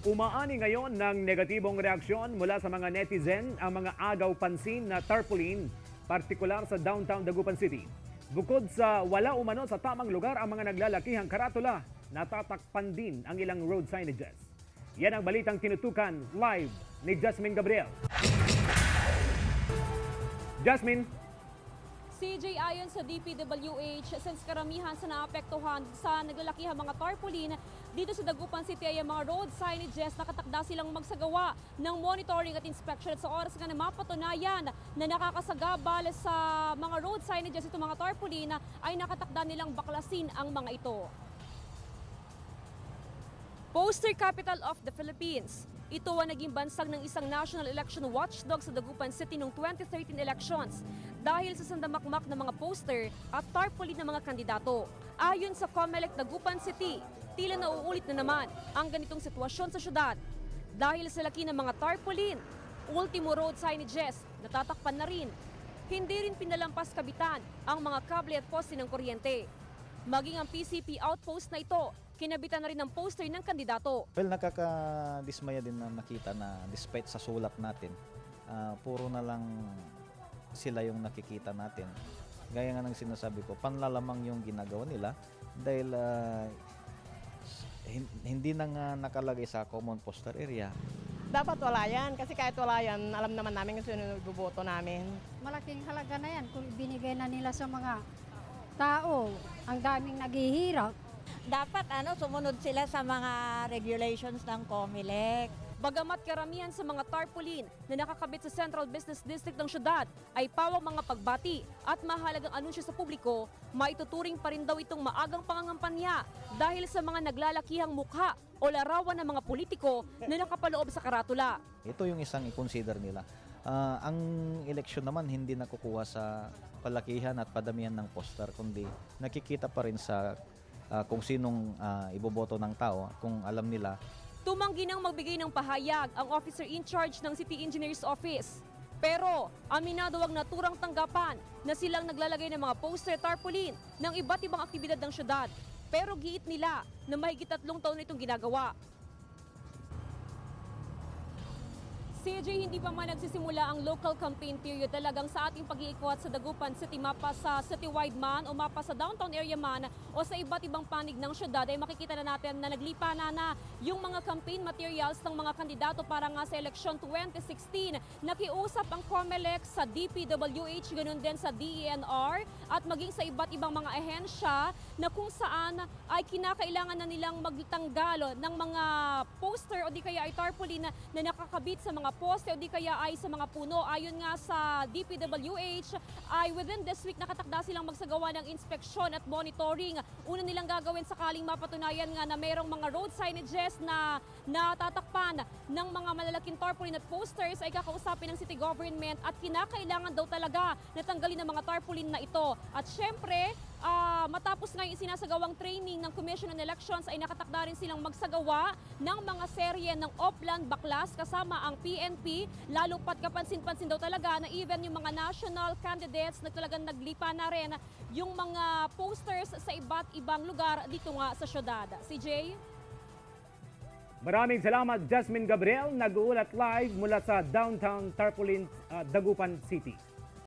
Umaani ngayon ng negatibong reaksyon mula sa mga netizen ang mga agaw pansin na tarpaulin, partikular sa downtown Dagupan City. Bukod sa wala umano sa tamang lugar ang mga naglalakihang karatula, natatakpan din ang ilang road signages. Yan ang balitang tinutukan live ni Jasmine Gabriel. Jasmine. CJ, ayon sa DPWH, since karamihan sa naapektuhan sa naglalakihang mga tarpaulin dito sa Dagupan City ay mga road signages, nakatakda silang magsagawa ng monitoring at inspection at sa oras nga na mapatunayan na nakakasagabal sa mga road signages itong mga tarpaulin ay nakatakda nilang baklasin ang mga ito. Poster capital of the Philippines. Ito ang naging bansag ng isang national election watchdog sa Dagupan City noong 2013 elections dahil sa sandamakmak ng mga poster at tarpaulin ng mga kandidato. Ayon sa COMELEC Dagupan City, tila nauulit na naman ang ganitong sitwasyon sa syudad. Dahil sa laki ng mga tarpaulin, ultimo road signages, natatakpan na rin. Hindi rin pinalampas kabitan ang mga kable at poste ng kuryente. Maging ang PCP outpost na ito, kinabitan na rin ng poster ng kandidato. Well, nakakadismaya din na nakita na despite sa sulat natin, puro na lang sila yung nakikita natin. Gaya nga ng sinasabi ko, panlalamang yung ginagawa nila dahil hindi na nga nakalagay sa common poster area. Dapat wala yan kasi kahit wala yan, alam naman namin kung sino nagboboto namin. Malaking halaga na yan kung binigay na nila sa mga tao. Ang daming naghihirap. Dapat sumunod sila sa mga regulations ng COMELEC. Bagamat karamihan sa mga tarpaulin na nakakabit sa Central Business District ng syudad ay pawang mga pagbati at mahalagang anunsyo sa publiko, maituturing pa rin daw itong maagang pangangampanya dahil sa mga naglalakihang mukha o larawan ng mga politiko na nakapaloob sa karatula. Ito yung isang i-consider nila. Ang eleksyon naman hindi nakukuha sa palakihan at padamihan ng poster, kundi nakikita pa rin sa kung sinong iboboto ng tao, kung alam nila. Tumanggi nang magbigay ng pahayag ang officer in charge ng City Engineer's Office. Pero aminado ang naturang tanggapan na silang naglalagay ng mga poster tarpaulin ng iba't ibang aktibidad ng syudad. Pero giit nila na mahigit 3 taon na itong ginagawa. CJ, hindi pa man nagsisimula ang local campaign period, talagang sa ating pag-iikot sa Dagupan City, mapa sa citywide man o mapa sa downtown area man o sa iba't ibang panig ng syudad ay makikita na natin na naglipa na yung mga campaign materials ng mga kandidato para nga sa eleksyon 2016. Nakiusap ang COMELEC sa DPWH, ganun din sa DENR at maging sa iba't ibang mga ahensya na kung saan ay kinakailangan na nilang magtanggal ng mga poster o di kaya ay tarpaulin na nakakabit sa mga poste o di kaya ay sa mga puno. Ayon nga sa DPWH ay within this week nakatakda silang magsagawa ng inspeksyon at monitoring. Una nilang gagawin sakaling mapatunayan nga na mayroong mga road signages na natatakpan ng mga malalaking tarpaulin at posters ay kakausapin ng city government at kinakailangan daw talaga na tanggalin ang mga tarpaulin na ito. At syempre, matapos nga yung sinasagawang training ng Commission on Elections ay nakatakda rin silang magsagawa ng mga serye ng Oplan Baklas kasama ang PNP, lalo pat kapansin-pansin daw talaga na even yung mga national candidates na talagang naglipa na rin yung mga posters sa iba't ibang lugar dito nga sa syudad. CJ? Maraming salamat, Jasmine Gabriel, nag-uulat live mula sa downtown Tarpaulin, Dagupan City.